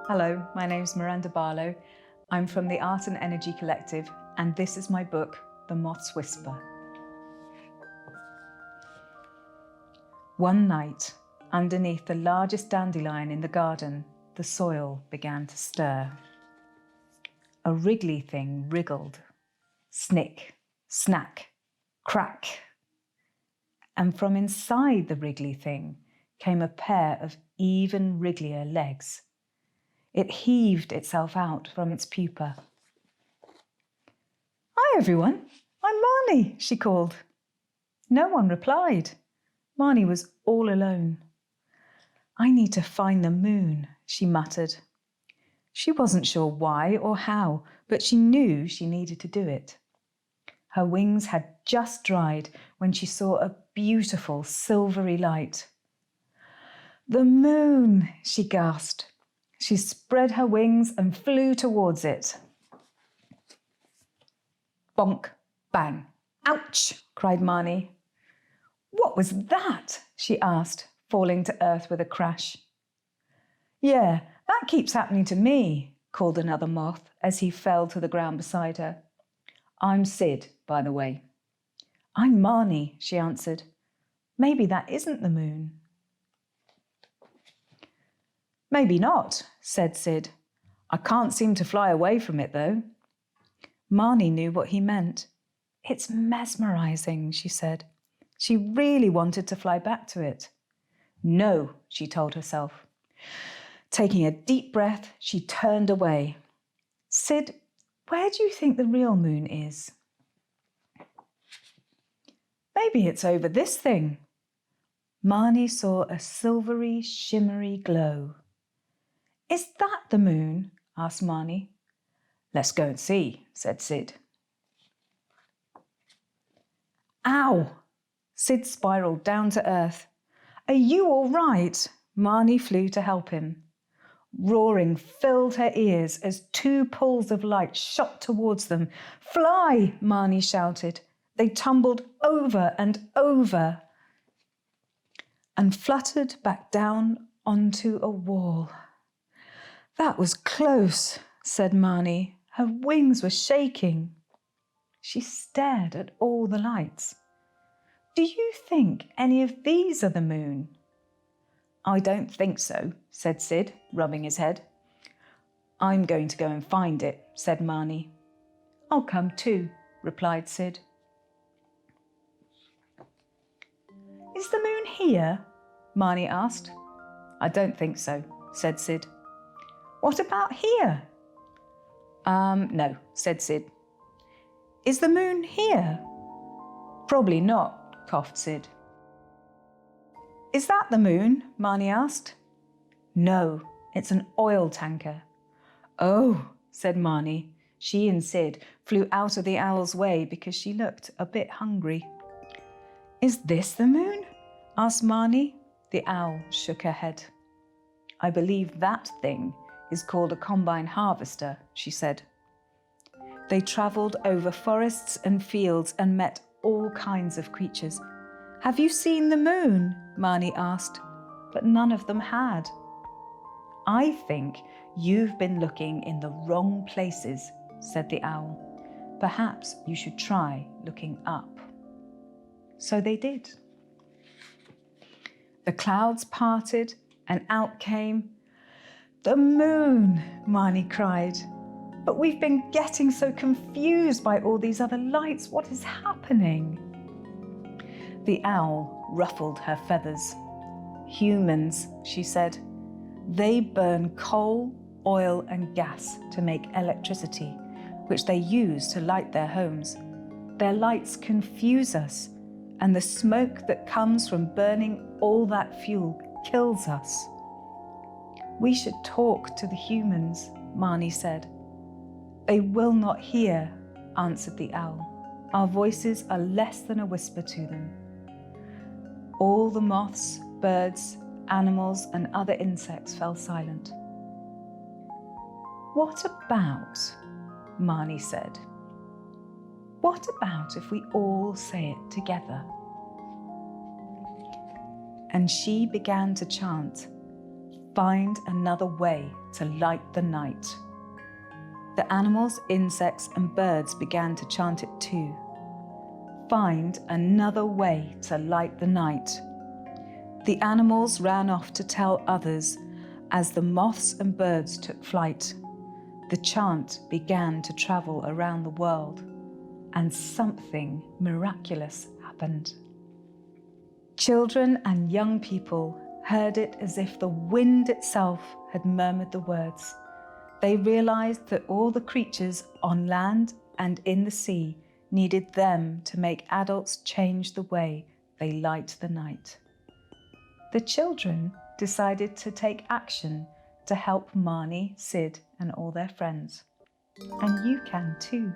Hello, my name's Miranda Barlow. I'm from the Art and Energy Collective, and this is my book, The Moths Whisper. One night, underneath the largest dandelion in the garden, the soil began to stir. A wriggly thing wriggled. Snick, snack, crack. And from inside the wriggly thing came a pair of even wrigglier legs. It heaved itself out from its pupa. "Hi, everyone. I'm Marny," she called. No one replied. Marny was all alone. "I need to find the moon," she muttered. She wasn't sure why or how, but she knew she needed to do it. Her wings had just dried when she saw a beautiful silvery light. "The moon," she gasped. She spread her wings and flew towards it. Bonk, bang, ouch, cried Marny. "What was that?" she asked, falling to earth with a crash. "Yeah, that keeps happening to me," called another moth as he fell to the ground beside her. "I'm Sid, by the way." "I'm Marny," she answered. "Maybe that isn't the moon." "Maybe not," said Sid. "I can't seem to fly away from it, though." Marny knew what he meant. "It's mesmerizing," she said. She really wanted to fly back to it. "No," she told herself. Taking a deep breath, she turned away. "Sid, where do you think the real moon is?" "Maybe it's over this thing." Marny saw a silvery, shimmery glow. "Is that the moon?" asked Marny. "Let's go and see," said Sid. "Ow!" Sid spiraled down to earth. "Are you all right?" Marny flew to help him. Roaring filled her ears as two pulls of light shot towards them. "Fly!" Marny shouted. They tumbled over and over and fluttered back down onto a wall. "That was close," said Marny. Her wings were shaking. She stared at all the lights. "Do you think any of these are the moon?" "I don't think so," said Sid, rubbing his head. "I'm going to go and find it," said Marny. "I'll come too," replied Sid. "Is the moon here?" Marny asked. "I don't think so," said Sid. "What about here?" No," said Sid. "Is the moon here?" "Probably not," coughed Sid. "Is that the moon?" Marny asked. "No, it's an oil tanker." "Oh," said Marny. She and Sid flew out of the owl's way because she looked a bit hungry. "Is this the moon?" asked Marny. The owl shook her head. "I believe that thing is called a combine harvester," she said. They travelled over forests and fields and met all kinds of creatures. "Have you seen the moon?" Marny asked, but none of them had. "I think you've been looking in the wrong places," said the owl. "Perhaps you should try looking up." So they did. The clouds parted and out came the moon, Marny cried. "But we've been getting so confused by all these other lights. What is happening?" The owl ruffled her feathers. "Humans," she said. "They burn coal, oil and gas to make electricity, which they use to light their homes. Their lights confuse us, and the smoke that comes from burning all that fuel kills us." "We should talk to the humans," Marny said. "They will not hear," answered the owl. "Our voices are less than a whisper to them." All the moths, birds, animals and other insects fell silent. "What about?" Marny said. What about if we all say it together? And she began to chant, "Find another way to light the night." The animals, insects, and birds began to chant it too. Find another way to light the night. The animals ran off to tell others as the moths and birds took flight. The chant began to travel around the world, and something miraculous happened. Children and young people heard it as if the wind itself had murmured the words. They realized that all the creatures on land and in the sea needed them to make adults change the way they light the night. The children decided to take action to help Marny, Sid, and all their friends. And you can too.